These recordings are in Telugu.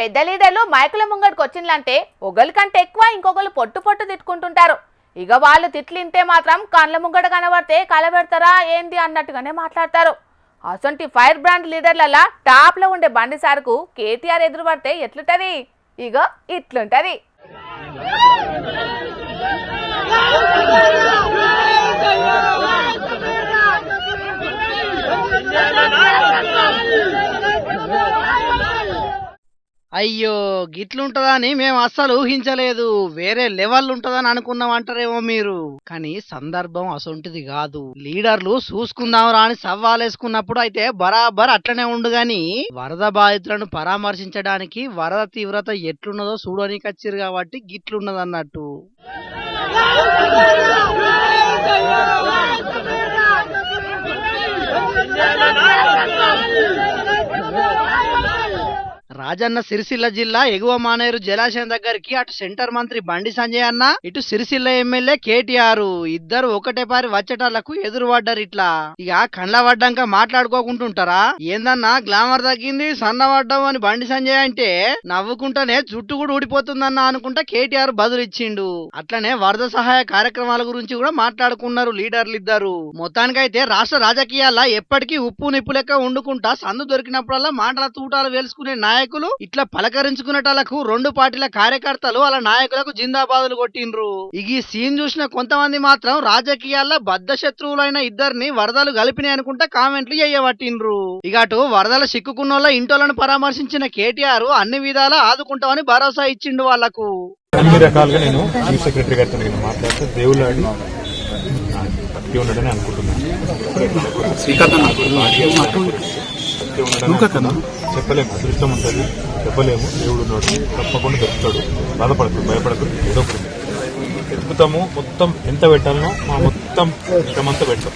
పెద్ద లీడర్లు మైకుల ముంగడికి వచ్చిందంటే ఒకరి కంటే ఎక్కువ ఇంకొకరు పొట్టు పొట్టు తిట్టుకుంటుంటారు. ఇక వాళ్ళు తిట్లింటే మాత్రం కళ్ళ ముంగడ కనబడితే కలబెడతారా ఏంది అన్నట్టుగానే మాట్లాడతారు. అసొంటి ఫైర్ బ్రాండ్ లీడర్ల టాప్ లో ఉండే బండి సార్కు కేటీఆర్ ఎదురు పడితే ఎట్లుంటది? ఇక ఇట్లుంటది. అయ్యో గిట్లుంటదని మేము అస్సలు ఊహించలేదు. వేరే లెవెల్ ఉంటదని అనుకున్నాం అంటారేమో మీరు. కానీ సందర్భం అసొంటిది కాదు. లీడర్లు చూసుకుందాం రాని సవాలేసుకున్నప్పుడు అయితే బరాబర్ అట్లనే ఉండు గాని వరద బాధితులను పరామర్శించడానికి వరద తీవ్రత ఎట్లున్నదో చూడడానికి వచ్చిరు కాబట్టి గిట్లున్నదన్నట్టు. రాజన్న సిరిసిల్ల జిల్లా ఎగువ మానేరు జలాశయం దగ్గరికి అటు సెంటర్ మంత్రి బండి సంజయ్ అన్న, ఇటు సిరిసిల్ల ఎమ్మెల్యే కేటీఆర్ ఇద్దరు ఒకటే పారి వచ్చేటాళ్లకు ఎదురుపడ్డారు. ఇట్లా ఇక కండ్ల పడ్డాక మాట్లాడుకోకుంటుంటారా? ఏందన్నా గ్లామర్ తగ్గింది సన్నపడ్డావు అని బండి సంజయ్ అంటే నవ్వుకుంటానే జుట్టు కూడా ఊడిపోతుందన్న అనుకుంటా కేటీఆర్ బదులిచ్చిండు. అట్లనే వరద సహాయ కార్యక్రమాల గురించి కూడా మాట్లాడుకున్నారు లీడర్లు ఇద్దరు. మొత్తానికైతే రాష్ట్ర రాజకీయాల్లో ఎప్పటికీ ఉప్పు నిప్పు లెక్క వండుకుంటా సందు దొరికినప్పుడల్లా మాటల తూటాలు వేలుసుకునే నాయకులు ఇట్లా పలకరించుకునేటలకు రెండు పార్టీల కార్యకర్తలు అలా నాయకులకు జిందాబాదులు కొట్టిండ్రు. ఈ సీన్ చూసిన కొంతమంది మాత్రం రాజకీయాల్లో బద్ద శత్రువులైన ఇద్దరిని వరదలు కలిపినాయి అనుకుంటా కామెంట్లు చేయబట్టిండ్రు. ఇక అటు వరదలు సిక్కుకున్నోళ్ళ ఇంటోళ్లను పరామర్శించిన కేటీఆర్ అన్ని విధాలా ఆదుకుంటామని భరోసా ఇచ్చిండు వాళ్లకు. అన్ని రకాలుగా నేను చీఫ్ సెక్రటరీ గారితో నేను మాట్లాడితే దేవులాడి ఉండడని అనుకుంటున్నాను. చెప్పలేము, అదృష్టం ఉంటుంది, చెప్పలేము. దేవుడు ఉన్నాడు, తప్పకుండా చెప్తాడు. బాధపడతాడు, భయపడతాడు, ఏదో ఎత్తుకుతాము. మొత్తం ఎంత పెట్టాలనో మా మొత్తం శ్రమంతా పెడతాం.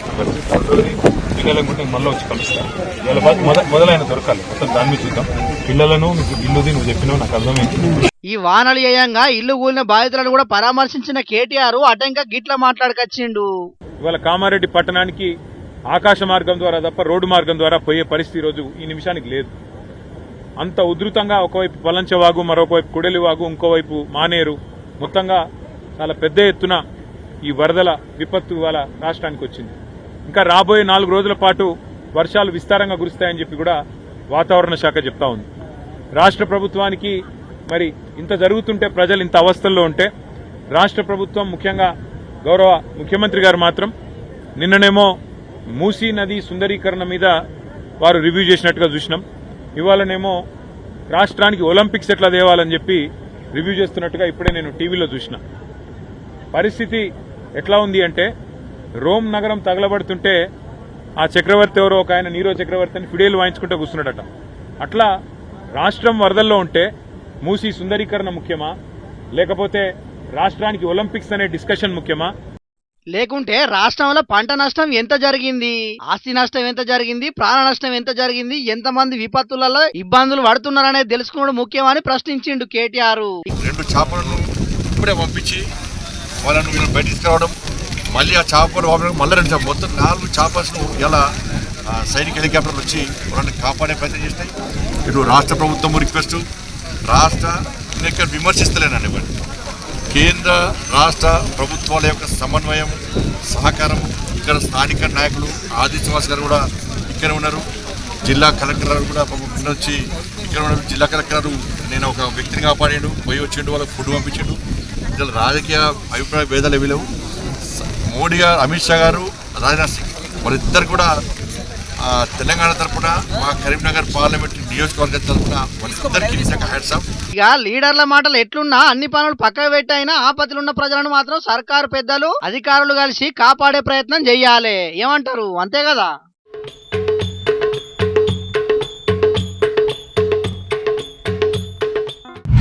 పిల్లలకు మళ్ళీ వచ్చి కలుస్తాను. ఇవాళ మొదలైన దొరకాలి, మొత్తం దాని మీద చూద్దాం. పిల్లలను మీకు ఇల్లుది నువ్వు చెప్పినావు, నాకు అర్థమైంది. ఈ వానలు ఏయంగా ఇల్లు కూలిన బాధితులను కూడా పరామర్శించిన కేటీఆర్ అటంకా గిట్ల మాట్లాడకొచ్చిండు. ఇవాళ కామారెడ్డి పట్టణానికి ఆకాశ మార్గం ద్వారా తప్ప రోడ్డు మార్గం ద్వారా పోయే పరిస్థితి రోజు ఈ నిమిషానికి లేదు. అంత ఉధృతంగా ఒకవైపు పలంచవాగు, మరొకవైపు కుడలివాగు, ఇంకోవైపు మానేరు, మొత్తంగా చాలా పెద్ద ఎత్తున ఈ వరదల విపత్తు ఇవాళ రాష్ట్రానికి వచ్చింది. ఇంకా రాబోయే 4 రోజుల పాటు వర్షాలు విస్తారంగా కురుస్తాయని చెప్పి కూడా వాతావరణ శాఖ చెప్తా ఉంది. రాష్ట్ర ప్రభుత్వానికి మరి ఇంత జరుగుతుంటే, ప్రజలు ఇంత అవస్థల్లో ఉంటే, రాష్ట్ర ప్రభుత్వం ముఖ్యంగా గౌరవ ముఖ్యమంత్రి గారు మాత్రం నిన్ననేమో మూసీ నది సుందరీకరణ మీద వారు రివ్యూ చేసినట్టుగా చూసినాం. ఇవాళనేమో రాష్ట్రానికి ఒలింపిక్స్ ఎట్లా తేవాలని చెప్పి రివ్యూ చేస్తున్నట్టుగా ఇప్పుడే నేను టీవీలో చూసిన. పరిస్థితి ఎట్లా ఉంది అంటే, రోమ్ నగరం తగలబడుతుంటే ఆ చక్రవర్తి ఎవరో ఒక ఆయన నీరో చక్రవర్తి అని ఫిడేలు వాయించుకుంటూ కూర్చున్నాడట. అట్లా రాష్ట్రం వరదల్లో ఉంటే మూసీ సుందరీకరణ ముఖ్యమా, లేకపోతే రాష్ట్రానికి ఒలింపిక్స్ అనే డిస్కషన్ ముఖ్యమా? లేకుంటే రాష్ట్రంలో పంట నష్టం ఎంత జరిగింది, ఆస్తి నష్టం ఎంత జరిగింది, ప్రాణ నష్టం ఎంత జరిగింది, ఎంతమంది విపత్తులలో ఇబ్బందులు పడుతున్నారనేది తెలుసుకోవడం ముఖ్యమని ప్రశ్నించిండు కేటీఆర్. 2 చేపలను ఇప్పుడే పంపించి వాళ్ళను వీళ్ళని బయట తీసుకురావడం, మళ్ళీ ఆ చేపలు మళ్ళీ 2 చేపలు, మొత్తం 4 చేపలను ఇలా సైనిక హెలికాప్టర్లు వచ్చి వాళ్ళని కాపాడే ప్రయత్నం చేసినాయి. ఇటు రాష్ట్ర ప్రభుత్వం రిక్వెస్ట్, రాష్ట్ర నేను విమర్శిస్తలేనండి, కేంద్ర రాష్ట్ర ప్రభుత్వాల యొక్క సమన్వయం, సహకారం, ఇక్కడ స్థానిక నాయకులు ఆదిశ్వాస్ గారు కూడా ఇక్కడ ఉన్నారు, జిల్లా కలెక్టర్ గారు కూడా వచ్చి ఇక్కడ ఉన్నారు. జిల్లా కలెక్టర్ నేను ఒక వ్యక్తిని కాపాడాడు, పోయి వచ్చిండు, వాళ్ళకి ఫుడ్ పంపించాడు. ఇందులో రాజకీయ అభిప్రాయ భేదాలు ఏవి లేవు. మోడీ గారు, అమిత్ షా గారు, రాజ్నాథ్ సింగ్ వాళ్ళిద్దరు కూడా తెలంగాణ తరఫున, మా కరీంనగర్ పార్లమెంట్ నియోజకవర్గం తరఫున వాళ్ళిద్దరికీ నిజంగా హ్యాట్స్ ఆఫ్. ఇక లీడర్ల మాటలు ఎట్లున్నా అన్ని పనులు పక్కకు పెట్టైనా ఆపత్తులున్న ప్రజలను మాత్రం సర్కారు పెద్దలు, అధికారులు కలిసి కాపాడే ప్రయత్నం చెయ్యాలి. ఏమంటారు? అంతే కదా.